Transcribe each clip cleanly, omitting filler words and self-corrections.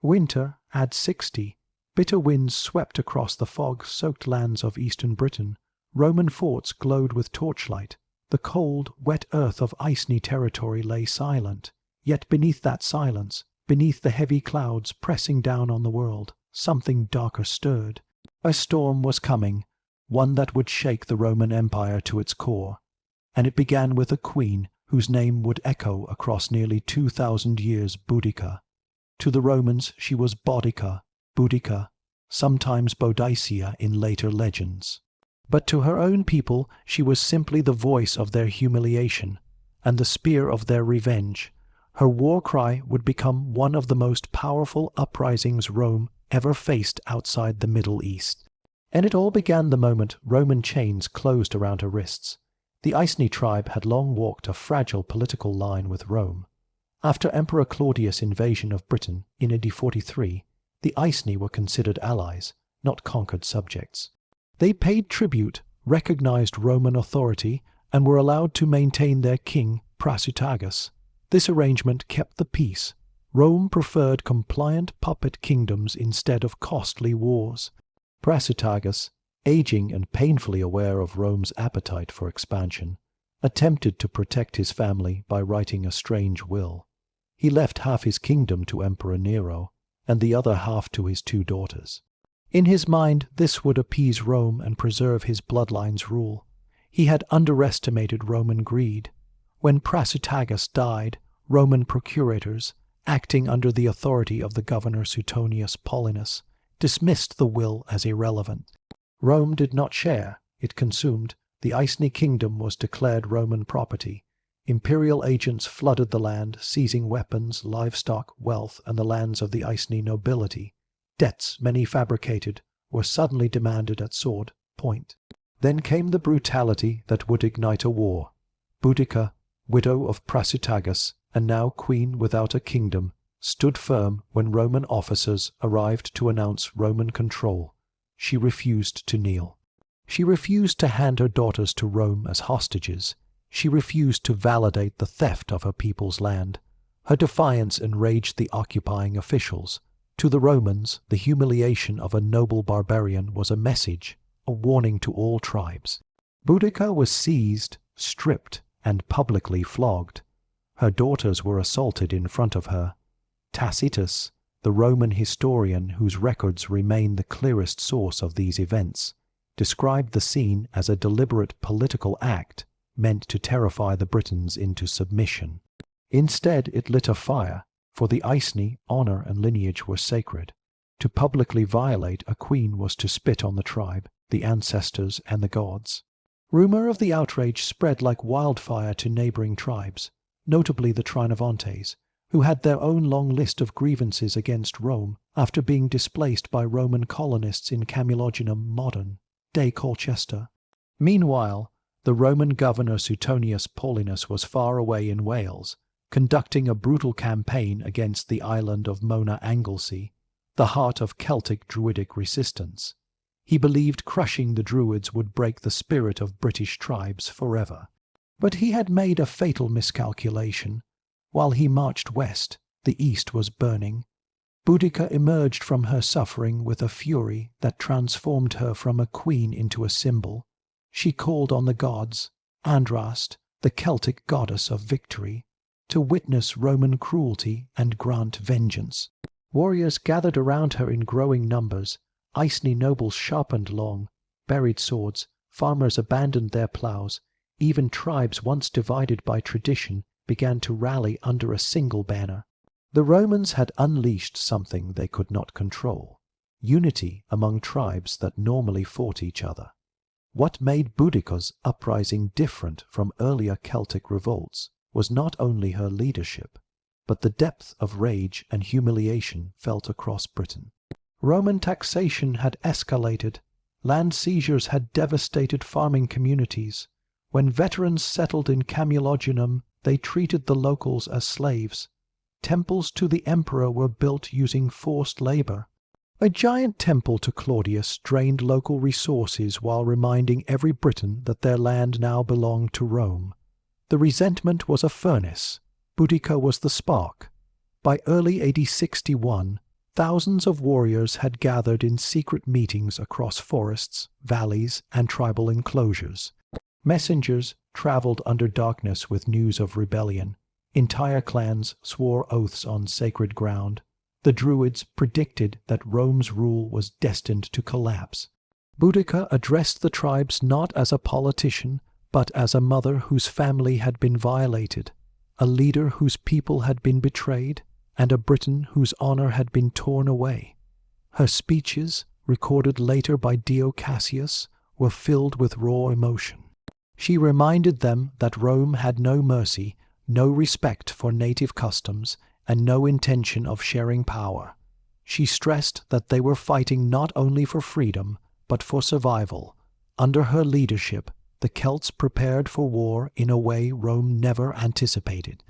Winter at 60. Bitter winds swept across the fog-soaked lands of eastern Britain. Roman forts glowed with torchlight. The cold, wet earth of Iceni territory lay silent. Yet beneath that silence, beneath the heavy clouds pressing down on the world, something darker stirred. A storm was coming, one that would shake the Roman Empire to its core. And it began with a queen whose name would echo across nearly 2,000 years, Boudicca. To the Romans she was Boudicca, sometimes Boudicca in later legends. But to her own people she was simply the voice of their humiliation and the spear of their revenge. Her war cry would become one of the most powerful uprisings Rome ever faced outside the Middle East. And it all began the moment Roman chains closed around her wrists. The Iceni tribe had long walked a fragile political line with Rome. After Emperor Claudius' invasion of Britain in AD 43, the Iceni were considered allies, not conquered subjects. They paid tribute, recognized Roman authority, and were allowed to maintain their king, Prasutagus. This arrangement kept the peace. Rome preferred compliant puppet kingdoms instead of costly wars. Prasutagus, aging and painfully aware of Rome's appetite for expansion, attempted to protect his family by writing a strange will. He left half his kingdom to Emperor Nero, and the other half to his 2 daughters. In his mind, this would appease Rome and preserve his bloodline's rule. He had underestimated Roman greed. When Prasutagus died, Roman procurators, acting under the authority of the governor Suetonius Paulinus, dismissed the will as irrelevant. Rome did not share, it consumed. The Iceni kingdom was declared Roman property. Imperial agents flooded the land, seizing weapons, livestock, wealth, and the lands of the Iceni nobility. Debts, many fabricated, were suddenly demanded at sword point. Then came the brutality that would ignite a war. Boudicca, widow of Prasutagus, and now queen without a kingdom, stood firm when Roman officers arrived to announce Roman control. She refused to kneel. She refused to hand her daughters to Rome as hostages. She refused to validate the theft of her people's land. Her defiance enraged the occupying officials. To the Romans, the humiliation of a noble barbarian was a message, a warning to all tribes. Boudicca was seized, stripped, and publicly flogged. Her daughters were assaulted in front of her. Tacitus, the Roman historian whose records remain the clearest source of these events, described the scene as a deliberate political act meant to terrify the Britons into submission. Instead, it lit a fire. For the Iceni, honor and lineage were sacred. To publicly violate a queen was to spit on the tribe, the ancestors, and the gods. Rumor of the outrage spread like wildfire to neighboring tribes, notably the Trinovantes, who had their own long list of grievances against Rome after being displaced by Roman colonists in Camulodunum modern-day Colchester. Meanwhile, the Roman governor Suetonius Paulinus was far away in Wales, conducting a brutal campaign against the island of Mona Anglesey, the heart of Celtic Druidic resistance. He believed crushing the Druids would break the spirit of British tribes forever. But he had made a fatal miscalculation. While he marched west, the east was burning. Boudicca emerged from her suffering with a fury that transformed her from a queen into a symbol. She called on the gods, Andraste, the Celtic goddess of victory, to witness Roman cruelty and grant vengeance. Warriors gathered around her in growing numbers. Iceni nobles sharpened long, buried swords. Farmers abandoned their plows. Even tribes once divided by tradition began to rally under a single banner. The Romans had unleashed something they could not control: unity among tribes that normally fought each other. What made Boudicca's uprising different from earlier Celtic revolts was not only her leadership, but the depth of rage and humiliation felt across Britain. Roman taxation had escalated. Land seizures had devastated farming communities. When veterans settled in Camulodunum, they treated the locals as slaves. Temples to the emperor were built using forced labor. A giant temple to Claudius drained local resources while reminding every Briton that their land now belonged to Rome. The resentment was a furnace. Boudicca was the spark. By early AD 61, Thousands of warriors had gathered in secret meetings across forests, valleys, and tribal enclosures. Messengers traveled under darkness with news of rebellion. Entire clans swore oaths on sacred ground. The Druids predicted that Rome's rule was destined to collapse. Boudicca addressed the tribes not as a politician, but as a mother whose family had been violated, a leader whose people had been betrayed, and a Briton whose honor had been torn away. Her speeches, recorded later by Dio Cassius, were filled with raw emotion. She reminded them that Rome had no mercy, no respect for native customs, and no intention of sharing power. She stressed that they were fighting not only for freedom, but for survival. Under her leadership, the Celts prepared for war in a way Rome never anticipated.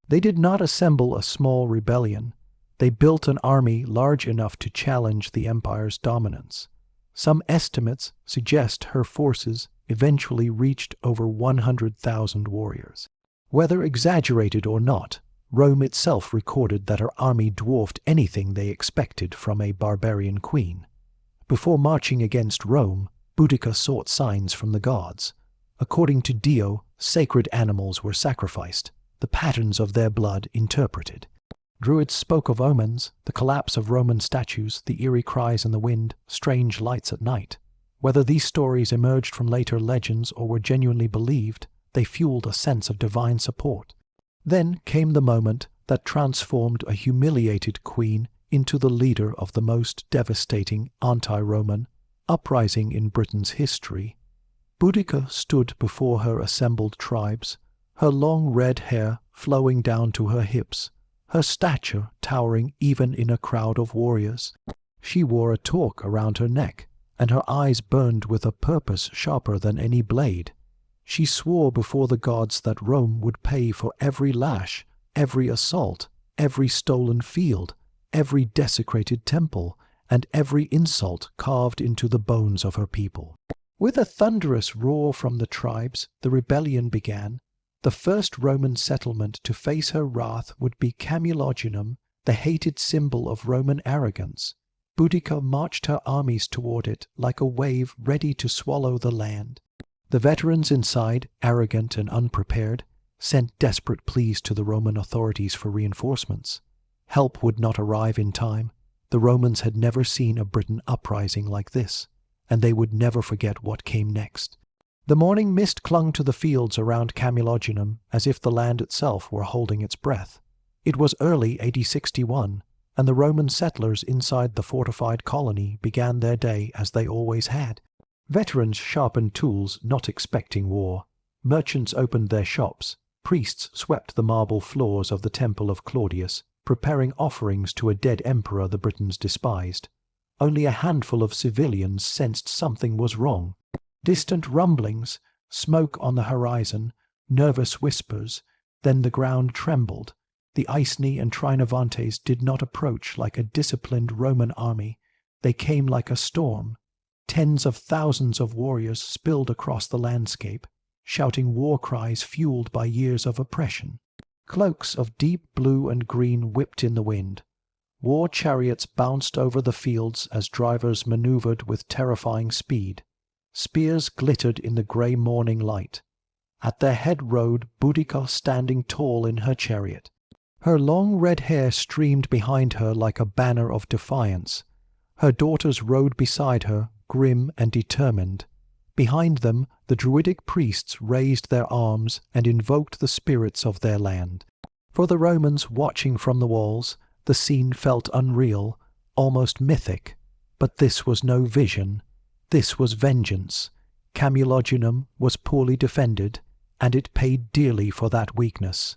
They did not assemble a small rebellion. They built an army large enough to challenge the empire's dominance. Some estimates suggest her forces eventually reached over 100,000 warriors. Whether exaggerated or not, Rome itself recorded that her army dwarfed anything they expected from a barbarian queen. Before marching against Rome, Boudicca sought signs from the gods. According to Dio, sacred animals were sacrificed, the patterns of their blood interpreted. Druids spoke of omens, the collapse of Roman statues, the eerie cries in the wind, strange lights at night. Whether these stories emerged from later legends or were genuinely believed, they fueled a sense of divine support. Then came the moment that transformed a humiliated queen into the leader of the most devastating anti-Roman uprising in Britain's history. Boudicca stood before her assembled tribes, her long red hair flowing down to her hips, her stature towering even in a crowd of warriors. She wore a torque around her neck, and her eyes burned with a purpose sharper than any blade. She swore before the gods that Rome would pay for every lash, every assault, every stolen field, every desecrated temple, and every insult carved into the bones of her people. With a thunderous roar from the tribes, the rebellion began. The first Roman settlement to face her wrath would be Camulodunum, the hated symbol of Roman arrogance. Boudicca marched her armies toward it like a wave ready to swallow the land. The veterans inside, arrogant and unprepared, sent desperate pleas to the Roman authorities for reinforcements. Help would not arrive in time. The Romans had never seen a Britain uprising like this, and they would never forget what came next. The morning mist clung to the fields around Camulodunum as if the land itself were holding its breath. It was early AD 61, and the Roman settlers inside the fortified colony began their day as they always had. Veterans sharpened tools, not expecting war. Merchants opened their shops. Priests swept the marble floors of the temple of Claudius, preparing offerings to a dead emperor the Britons despised. Only a handful of civilians sensed something was wrong. Distant rumblings, smoke on the horizon, nervous whispers, then the ground trembled. The Iceni and Trinovantes did not approach like a disciplined Roman army. They came like a storm. Tens of thousands of warriors spilled across the landscape, shouting war cries fueled by years of oppression. Cloaks of deep blue and green whipped in the wind. War chariots bounced over the fields as drivers maneuvered with terrifying speed. Spears glittered in the grey morning light. At their head rode Boudicca standing tall in her chariot. Her long red hair streamed behind her like a banner of defiance. Her daughters rode beside her, grim and determined. Behind them, the Druidic priests raised their arms and invoked the spirits of their land. For the Romans watching from the walls, the scene felt unreal, almost mythic. But this was no vision. This was vengeance. Camulodunum was poorly defended, and it paid dearly for that weakness.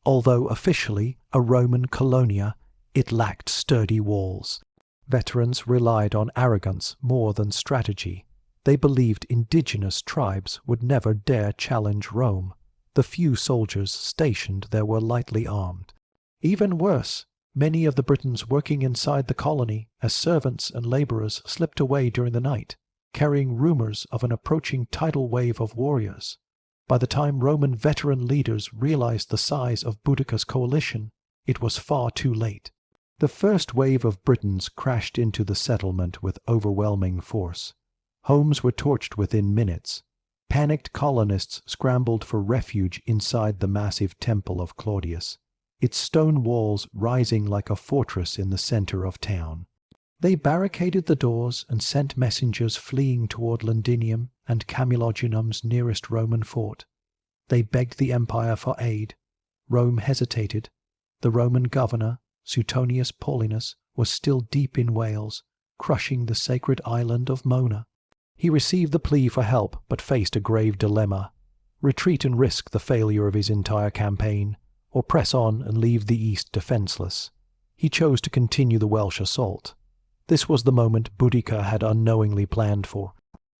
Although officially a Roman colonia, it lacked sturdy walls. Veterans relied on arrogance more than strategy. They believed indigenous tribes would never dare challenge Rome. The few soldiers stationed there were lightly armed. Even worse, many of the Britons working inside the colony as servants and labourers slipped away during the night, carrying rumours of an approaching tidal wave of warriors. By the time Roman veteran leaders realized the size of Boudicca's coalition, it was far too late. The first wave of Britons crashed into the settlement with overwhelming force. Homes were torched within minutes. Panicked colonists scrambled for refuge inside the massive temple of Claudius, its stone walls rising like a fortress in the center of town. They barricaded the doors and sent messengers fleeing toward Londinium and Camulodunum's nearest Roman fort. They begged the empire for aid. Rome hesitated. The Roman governor, Suetonius Paulinus, was still deep in Wales, crushing the sacred island of Mona. He received the plea for help, but faced a grave dilemma: retreat and risk the failure of his entire campaign, or press on and leave the East defenseless. He chose to continue the Welsh assault. This was the moment Boudicca had unknowingly planned for.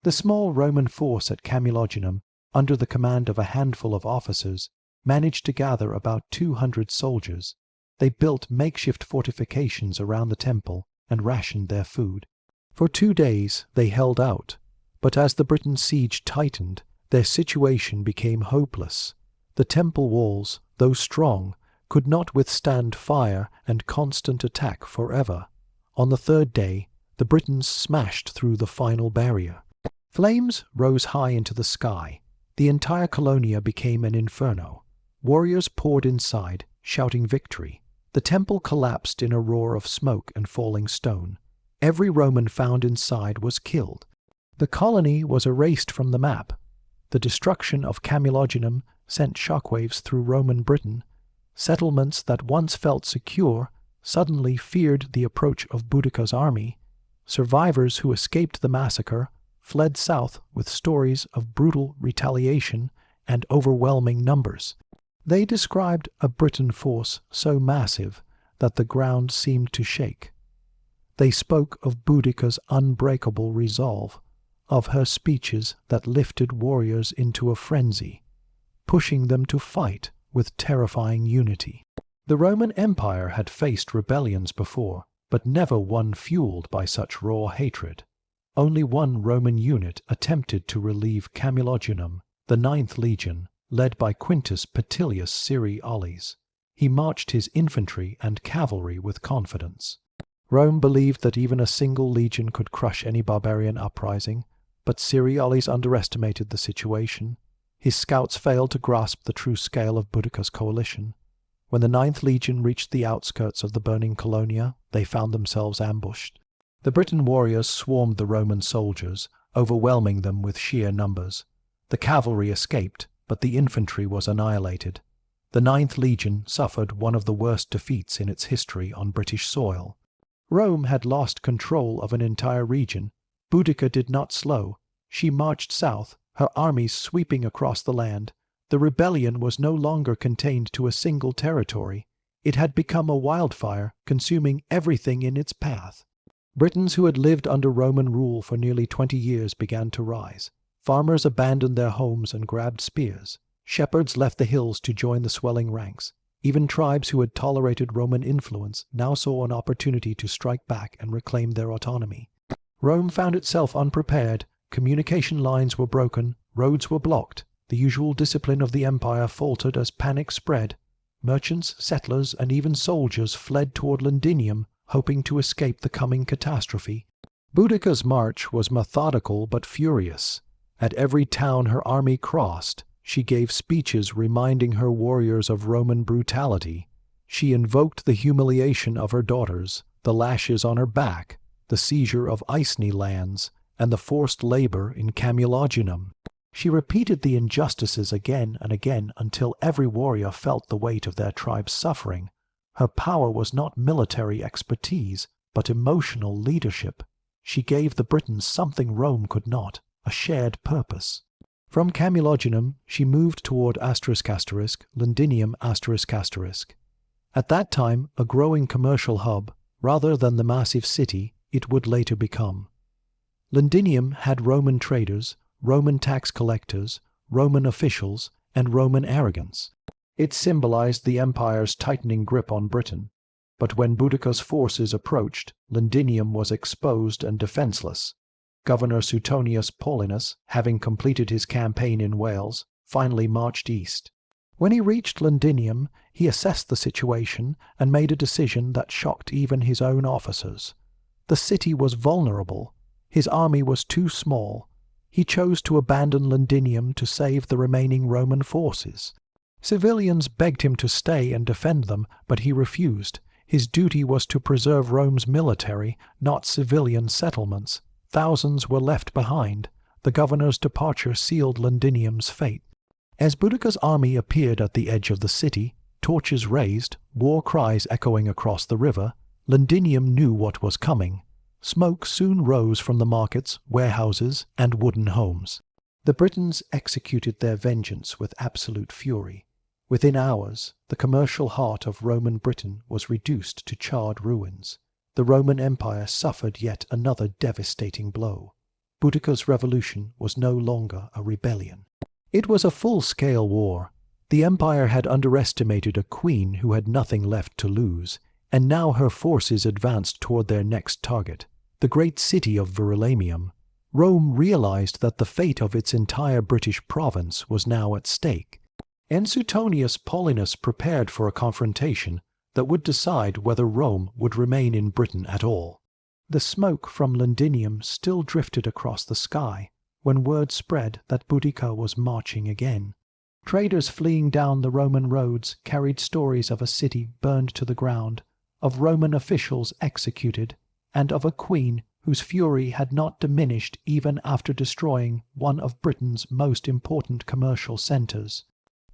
The small Roman force at Camulodunum, under the command of a handful of officers, managed to gather about 200 soldiers. They built makeshift fortifications around the temple and rationed their food. For 2 days they held out, but as the Briton siege tightened, their situation became hopeless. The temple walls, though strong, could not withstand fire and constant attack forever. On the 3rd day, the Britons smashed through the final barrier. Flames rose high into the sky. The entire colonia became an inferno. Warriors poured inside, shouting victory. The temple collapsed in a roar of smoke and falling stone. Every Roman found inside was killed. The colony was erased from the map. The destruction of Camulodunum sent shockwaves through Roman Britain. Settlements that once felt secure suddenly feared the approach of Boudicca's army. Survivors who escaped the massacre fled south with stories of brutal retaliation and overwhelming numbers. They described a Briton force so massive that the ground seemed to shake. They spoke of Boudicca's unbreakable resolve, of her speeches that lifted warriors into a frenzy, pushing them to fight with terrifying unity. The Roman Empire had faced rebellions before, but never one fueled by such raw hatred. Only one Roman unit attempted to relieve Camulodunum, the 9th Legion, led by Quintus Petilius Cerealis. He marched his infantry and cavalry with confidence. Rome believed that even a single legion could crush any barbarian uprising, but Cerealis underestimated the situation. His scouts failed to grasp the true scale of Boudicca's coalition. When the 9th Legion reached the outskirts of the burning colonia, they found themselves ambushed. The Briton warriors swarmed the Roman soldiers, overwhelming them with sheer numbers. The cavalry escaped, but the infantry was annihilated. The 9th Legion suffered one of the worst defeats in its history on British soil. Rome had lost control of an entire region. Boudicca did not slow. She marched south, her armies sweeping across the land. The rebellion was no longer contained to a single territory. It had become a wildfire, consuming everything in its path. Britons who had lived under Roman rule for nearly 20 years began to rise. Farmers abandoned their homes and grabbed spears. Shepherds left the hills to join the swelling ranks. Even tribes who had tolerated Roman influence now saw an opportunity to strike back and reclaim their autonomy. Rome found itself unprepared. Communication lines were broken, roads were blocked. The usual discipline of the empire faltered as panic spread. Merchants, settlers, and even soldiers fled toward Londinium, hoping to escape the coming catastrophe. Boudicca's march was methodical but furious. At every town her army crossed, she gave speeches reminding her warriors of Roman brutality. She invoked the humiliation of her daughters, the lashes on her back, the seizure of Iceni lands, and the forced labor in Camulodunum. She repeated the injustices again and again until every warrior felt the weight of their tribe's suffering. Her power was not military expertise, but emotional leadership. She gave the Britons something Rome could not, a shared purpose. From Camulodunum, she moved toward Londinium. At that time, a growing commercial hub, rather than the massive city it would later become. Londinium had Roman traders, Roman tax collectors, Roman officials, and Roman arrogance. It symbolized the empire's tightening grip on Britain. But when Boudicca's forces approached, Londinium was exposed and defenseless. Governor Suetonius Paulinus, having completed his campaign in Wales, finally marched east. When he reached Londinium, he assessed the situation and made a decision that shocked even his own officers. The city was vulnerable. His army was too small. He chose to abandon Londinium to save the remaining Roman forces. Civilians begged him to stay and defend them, but he refused. His duty was to preserve Rome's military, not civilian settlements. Thousands were left behind. The governor's departure sealed Londinium's fate. As Boudicca's army appeared at the edge of the city, torches raised, war cries echoing across the river, Londinium knew what was coming. Smoke soon rose from the markets, warehouses, and wooden homes. The Britons executed their vengeance with absolute fury. Within hours, the commercial heart of Roman Britain was reduced to charred ruins. The Roman Empire suffered yet another devastating blow. Boudicca's revolution was no longer a rebellion. It was a full-scale war. The empire had underestimated a queen who had nothing left to lose, and now her forces advanced toward their next target, the great city of Verulamium. Rome realized that the fate of its entire British province was now at stake, and Suetonius Paulinus prepared for a confrontation that would decide whether Rome would remain in Britain at all. The smoke from Londinium still drifted across the sky when word spread that Boudicca was marching again. Traders fleeing down the Roman roads carried stories of a city burned to the ground, of Roman officials executed, and of a queen whose fury had not diminished even after destroying one of Britain's most important commercial centres.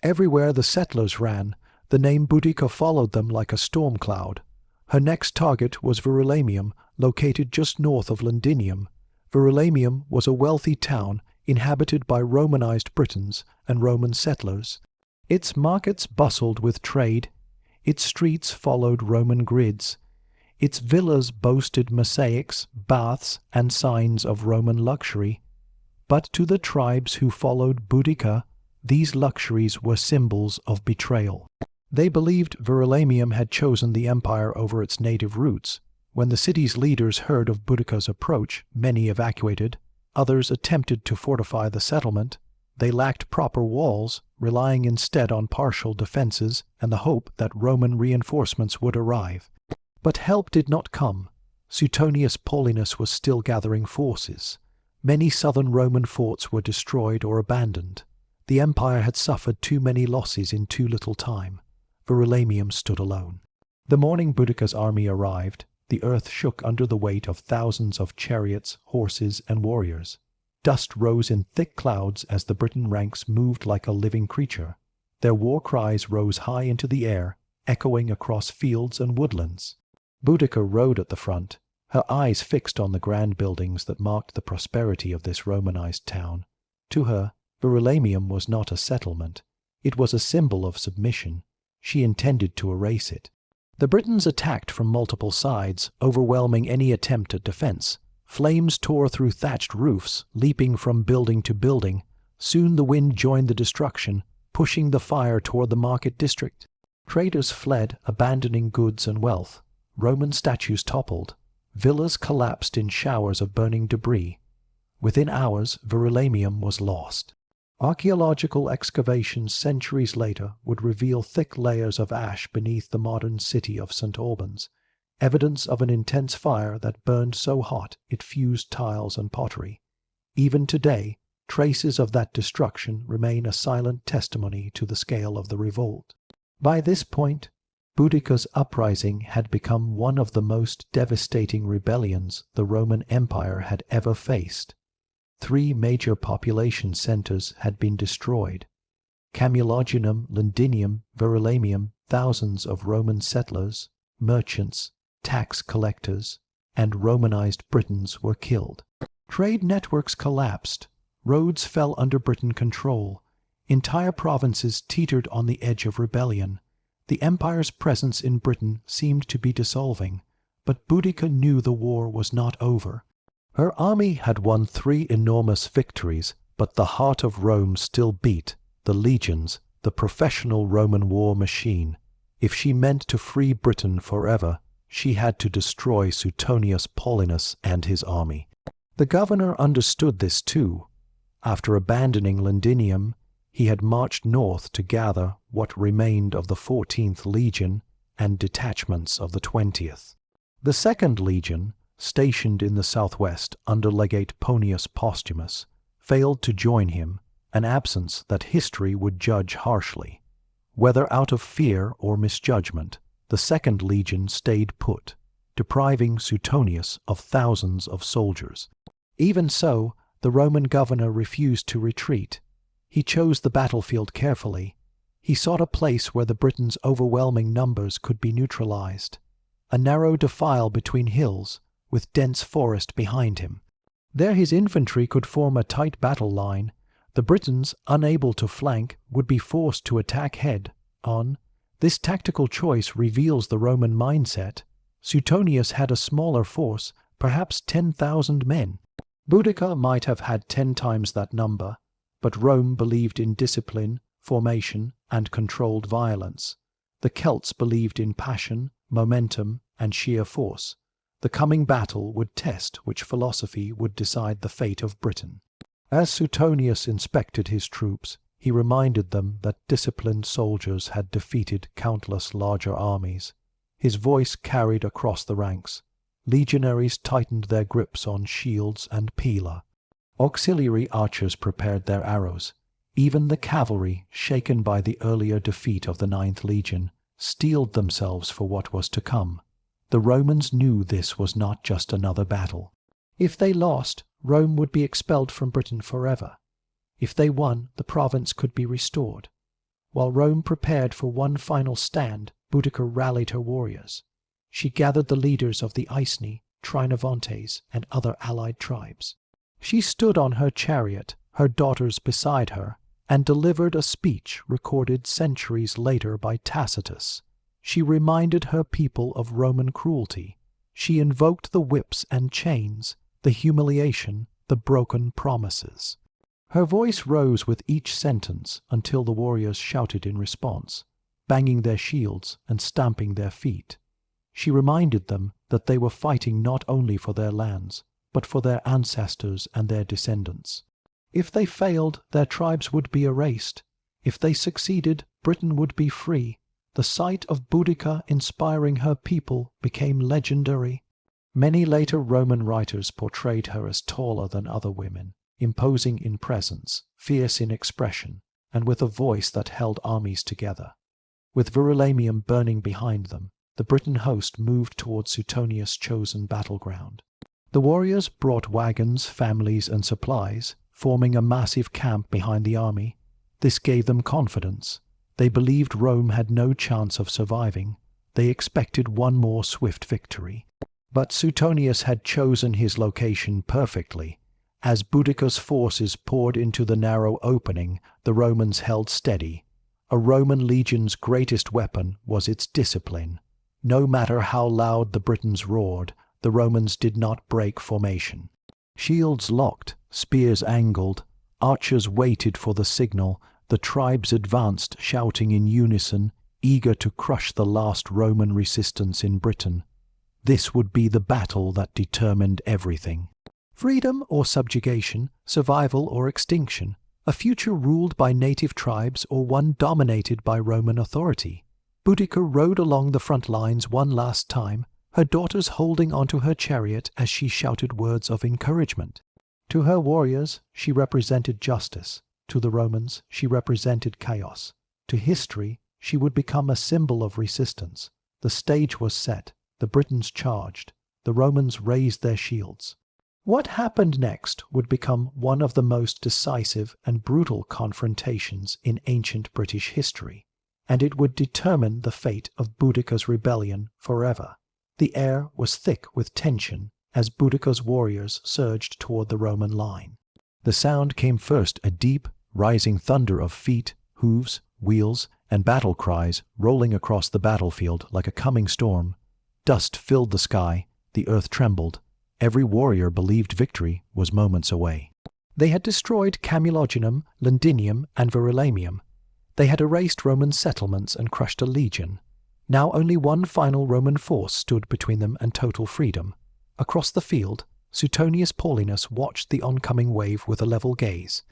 Everywhere the settlers ran, the name Boudicca followed them like a storm cloud. Her next target was Verulamium, located just north of Londinium. Verulamium was a wealthy town inhabited by Romanized Britons and Roman settlers. Its markets bustled with trade. Its streets followed Roman grids. Its villas boasted mosaics, baths, and signs of Roman luxury. But to the tribes who followed Boudicca, these luxuries were symbols of betrayal. They believed Verulamium had chosen the empire over its native roots. When the city's leaders heard of Boudicca's approach, many evacuated. Others attempted to fortify the settlement. They lacked proper walls, relying instead on partial defenses and the hope that Roman reinforcements would arrive. But help did not come. Suetonius Paulinus was still gathering forces. Many southern Roman forts were destroyed or abandoned. The empire had suffered too many losses in too little time. Verulamium stood alone. The morning Boudicca's army arrived, the earth shook under the weight of thousands of chariots, horses, and warriors. Dust rose in thick clouds as the Briton ranks moved like a living creature. Their war cries rose high into the air, echoing across fields and woodlands. Boudicca rode at the front, her eyes fixed on the grand buildings that marked the prosperity of this Romanized town. To her, Verulamium was not a settlement. It was a symbol of submission. She intended to erase it. The Britons attacked from multiple sides, overwhelming any attempt at defense. Flames tore through thatched roofs, leaping from building to building. Soon the wind joined the destruction, pushing the fire toward the market district. Traders fled, abandoning goods and wealth. Roman statues toppled. Villas collapsed in showers of burning debris. Within hours, Verulamium was lost. Archaeological excavations centuries later would reveal thick layers of ash beneath the modern city of St. Albans, evidence of an intense fire that burned so hot it fused tiles and pottery. Even today, traces of that destruction remain a silent testimony to the scale of the revolt. By this point, Boudicca's uprising had become one of the most devastating rebellions the Roman Empire had ever faced. 3 major population centers had been destroyed. Camulodunum, Londinium, Verulamium, thousands of Roman settlers, merchants, tax collectors, and Romanized Britons were killed. Trade networks collapsed. Roads fell under Briton control. Entire provinces teetered on the edge of rebellion. The empire's presence in Britain seemed to be dissolving, but Boudicca knew the war was not over. Her army had won 3 enormous victories, but the heart of Rome still beat, the legions, the professional Roman war machine. If she meant to free Britain forever, she had to destroy Suetonius Paulinus and his army. The governor understood this too. After abandoning Londinium, he had marched north to gather, what remained of the 14th Legion and detachments of the 20th. The 2nd Legion, stationed in the southwest under Legate Ponius Postumus, failed to join him, an absence that history would judge harshly. Whether out of fear or misjudgment, the 2nd Legion stayed put, depriving Suetonius of thousands of soldiers. Even so, the Roman governor refused to retreat. He chose the battlefield carefully. He sought a place where the Britons' overwhelming numbers could be neutralized, a narrow defile between hills, with dense forest behind him. There his infantry could form a tight battle line. The Britons, unable to flank, would be forced to attack head-on. This tactical choice reveals the Roman mindset. Suetonius had a smaller force, perhaps 10,000 men. Boudicca might have had 10 times that number, but Rome believed in discipline, formation, and controlled violence. The Celts believed in passion, momentum, and sheer force. The coming battle would test which philosophy would decide the fate of Britain. As Suetonius inspected his troops, he reminded them that disciplined soldiers had defeated countless larger armies. His voice carried across the ranks. Legionaries tightened their grips on shields and pila. Auxiliary archers prepared their arrows. Even the cavalry, shaken by the earlier defeat of the 9th Legion, steeled themselves for what was to come. The Romans knew this was not just another battle. If they lost, Rome would be expelled from Britain forever. If they won, the province could be restored. While Rome prepared for one final stand, Boudicca rallied her warriors. She gathered the leaders of the Iceni, Trinovantes, and other allied tribes. She stood on her chariot, her daughters beside her, and delivered a speech recorded centuries later by Tacitus. She reminded her people of Roman cruelty. She invoked the whips and chains, the humiliation, the broken promises. Her voice rose with each sentence until the warriors shouted in response, banging their shields and stamping their feet. She reminded them that they were fighting not only for their lands, but for their ancestors and their descendants. If they failed, their tribes would be erased. If they succeeded, Britain would be free. The sight of Boudicca inspiring her people became legendary. Many later Roman writers portrayed her as taller than other women, imposing in presence, fierce in expression, and with a voice that held armies together. With Verulamium burning behind them, the Briton host moved toward Suetonius' chosen battleground. The warriors brought wagons, families, and supplies, forming a massive camp behind the army. This gave them confidence. They believed Rome had no chance of surviving. They expected one more swift victory. But Suetonius had chosen his location perfectly. As Boudicca's forces poured into the narrow opening, the Romans held steady. A Roman legion's greatest weapon was its discipline. No matter how loud the Britons roared, the Romans did not break formation. Shields locked, spears angled, archers waited for the signal. The tribes advanced, shouting in unison, eager to crush the last Roman resistance in Britain. This would be the battle that determined everything. Freedom or subjugation, survival or extinction, a future ruled by native tribes or one dominated by Roman authority. Boudicca rode along the front lines one last time, her daughters holding onto her chariot as she shouted words of encouragement. To her warriors, she represented justice. To the Romans, she represented chaos. To history, she would become a symbol of resistance. The stage was set. The Britons charged. The Romans raised their shields. What happened next would become one of the most decisive and brutal confrontations in ancient British history, and it would determine the fate of Boudicca's rebellion forever. The air was thick with tension as Boudicca's warriors surged toward the Roman line. The sound came first, a deep, rising thunder of feet, hooves, wheels, and battle cries rolling across the battlefield like a coming storm. Dust filled the sky, the earth trembled. Every warrior believed victory was moments away. They had destroyed Camulodunum, Londinium, and Verulamium. They had erased Roman settlements and crushed a legion. Now only one final Roman force stood between them and total freedom. Across the field, Suetonius Paulinus watched the oncoming wave with a level gaze.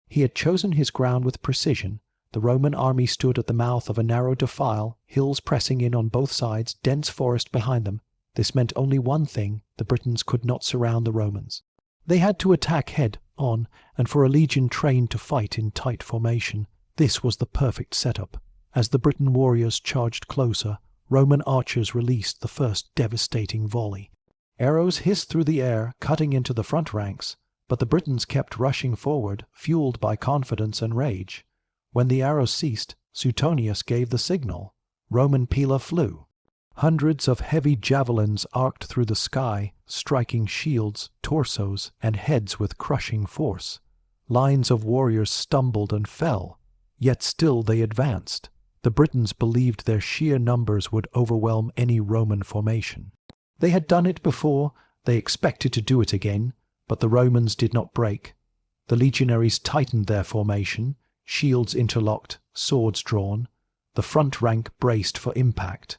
He had chosen his ground with precision, The Roman army stood at the mouth of a narrow defile, hills pressing in on both sides, dense forest behind them. This meant only one thing: the Britons could not surround the Romans. They had to attack head on, and for a legion trained to fight in tight formation, this was the perfect setup. As the Briton warriors charged closer, Roman archers released the first devastating volley. Arrows hissed through the air, cutting into the front ranks, but the Britons kept rushing forward, fueled by confidence and rage. When the arrows ceased, Suetonius gave the signal. Roman pila flew. Hundreds of heavy javelins arced through the sky, striking shields, torsos, and heads with crushing force. Lines of warriors stumbled and fell, yet still they advanced. The Britons believed their sheer numbers would overwhelm any Roman formation. They had done it before, they expected to do it again, but the Romans did not break. The legionaries tightened their formation, shields interlocked, swords drawn. The front rank braced for impact.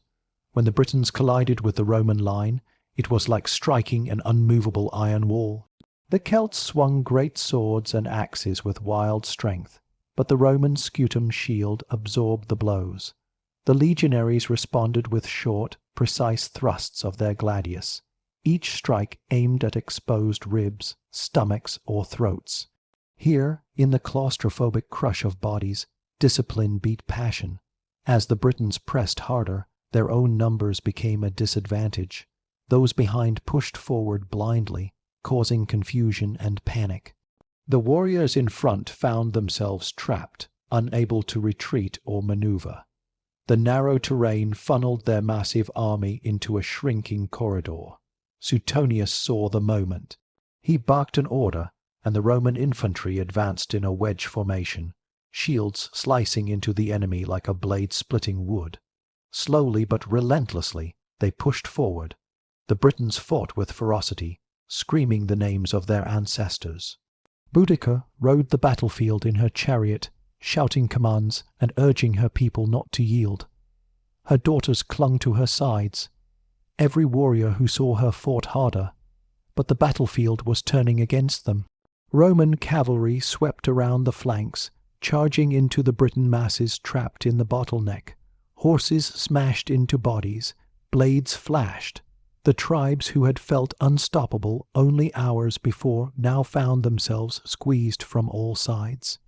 When the Britons collided with the Roman line, it was like striking an unmovable iron wall. The Celts swung great swords and axes with wild strength, but the Roman scutum shield absorbed the blows. The legionaries responded with short, precise thrusts of their gladius, each strike aimed at exposed ribs, stomachs, or throats. Here, in the claustrophobic crush of bodies, discipline beat passion. As the Britons pressed harder, their own numbers became a disadvantage. Those behind pushed forward blindly, causing confusion and panic. The warriors in front found themselves trapped, unable to retreat or maneuver. The narrow terrain funneled their massive army into a shrinking corridor. Suetonius saw the moment. He barked an order, and the Roman infantry advanced in a wedge formation, shields slicing into the enemy like a blade splitting wood. Slowly but relentlessly, they pushed forward. The Britons fought with ferocity, screaming the names of their ancestors. Boudicca rode the battlefield in her chariot, shouting commands and urging her people not to yield. Her daughters clung to her sides. Every warrior who saw her fought harder, but the battlefield was turning against them. Roman cavalry swept around the flanks, charging into the Briton masses trapped in the bottleneck. Horses smashed into bodies, blades flashed. The tribes who had felt unstoppable only hours before now found themselves squeezed from all sides.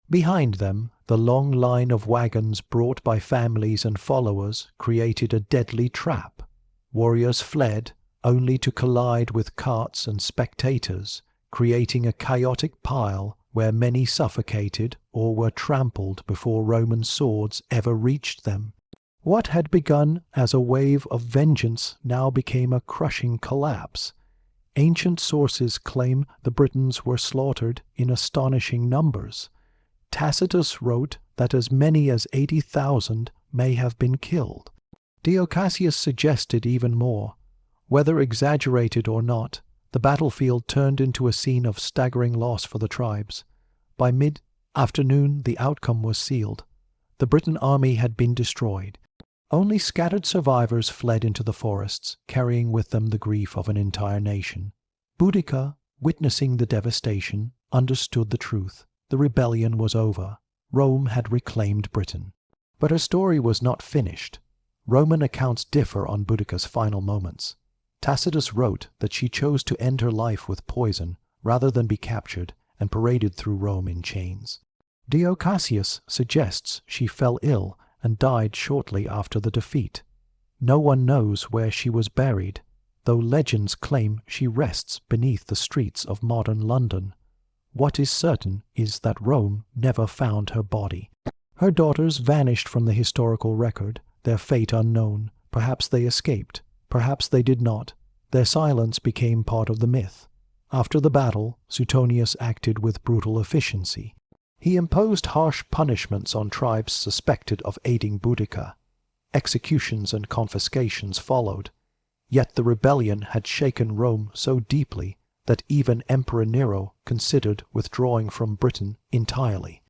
Behind them, the long line of wagons brought by families and followers created a deadly trap. Warriors fled, only to collide with carts and spectators, creating a chaotic pile where many suffocated or were trampled before Roman swords ever reached them. What had begun as a wave of vengeance now became a crushing collapse. Ancient sources claim the Britons were slaughtered in astonishing numbers. Tacitus wrote that as many as 80,000 may have been killed. Dio Cassius suggested even more. Whether exaggerated or not, the battlefield turned into a scene of staggering loss for the tribes. By mid-afternoon, the outcome was sealed. The Briton army had been destroyed. Only scattered survivors fled into the forests, carrying with them the grief of an entire nation. Boudicca, witnessing the devastation, understood the truth. The rebellion was over. Rome had reclaimed Britain. But her story was not finished. Roman accounts differ on Boudicca's final moments. Tacitus wrote that she chose to end her life with poison rather than be captured and paraded through Rome in chains. Dio Cassius suggests she fell ill and died shortly after the defeat. No one knows where she was buried, though legends claim she rests beneath the streets of modern London. What is certain is that Rome never found her body. Her daughters vanished from the historical record, their fate unknown. Perhaps they escaped, perhaps they did not. Their silence became part of the myth. After the battle, Suetonius acted with brutal efficiency. He imposed harsh punishments on tribes suspected of aiding Boudicca. Executions and confiscations followed. Yet the rebellion had shaken Rome so deeply that even Emperor Nero considered withdrawing from Britain entirely.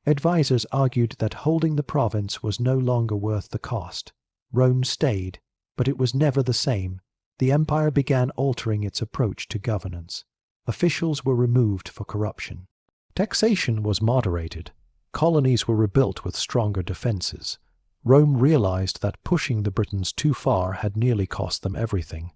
Advisers argued that holding the province was no longer worth the cost. Rome stayed, but it was never the same. The empire began altering its approach to governance. Officials were removed for corruption. Taxation was moderated. Colonies were rebuilt with stronger defences. Rome realized that pushing the Britons too far had nearly cost them everything.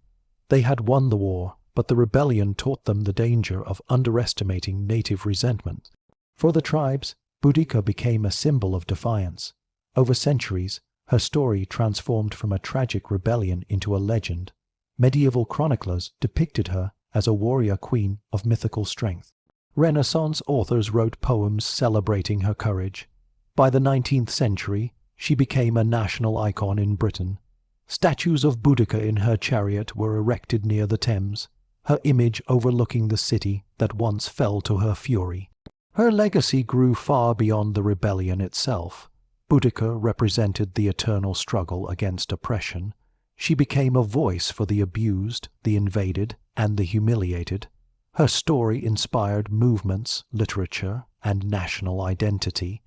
They had won the war, but the rebellion taught them the danger of underestimating native resentment. For the tribes, Boudicca became a symbol of defiance. Over centuries, her story transformed from a tragic rebellion into a legend. Medieval chroniclers depicted her as a warrior queen of mythical strength. Renaissance authors wrote poems celebrating her courage. By the 19th century, she became a national icon in Britain. Statues of Boudicca in her chariot were erected near the Thames, her image overlooking the city that once fell to her fury. Her legacy grew far beyond the rebellion itself. Boudicca represented the eternal struggle against oppression. She became a voice for the abused, the invaded, and the humiliated. Her story inspired movements, literature, and national identity.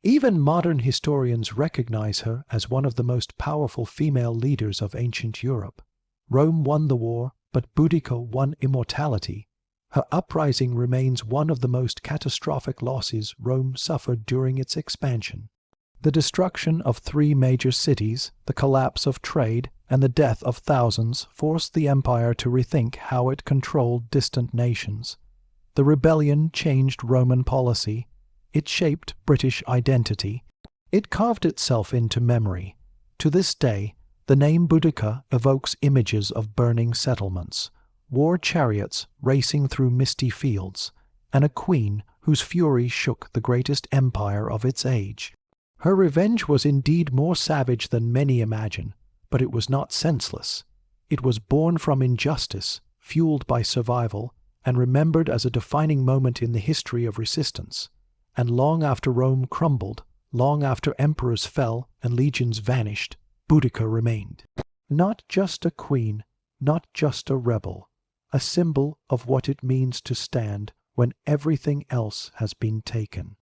Even modern historians recognize her as one of the most powerful female leaders of ancient Europe. Rome won the war, but Boudicca won immortality. Her uprising remains one of the most catastrophic losses Rome suffered during its expansion. The destruction of 3 major cities, the collapse of trade, and the death of thousands forced the empire to rethink how it controlled distant nations. The rebellion changed Roman policy. It shaped British identity. It carved itself into memory. To this day, the name Boudicca evokes images of burning settlements, war chariots racing through misty fields, and a queen whose fury shook the greatest empire of its age. Her revenge was indeed more savage than many imagine, but it was not senseless. It was born from injustice, fueled by survival, and remembered as a defining moment in the history of resistance. And long after Rome crumbled, long after emperors fell and legions vanished, Boudicca remained. Not just a queen, not just a rebel, a symbol of what it means to stand when everything else has been taken.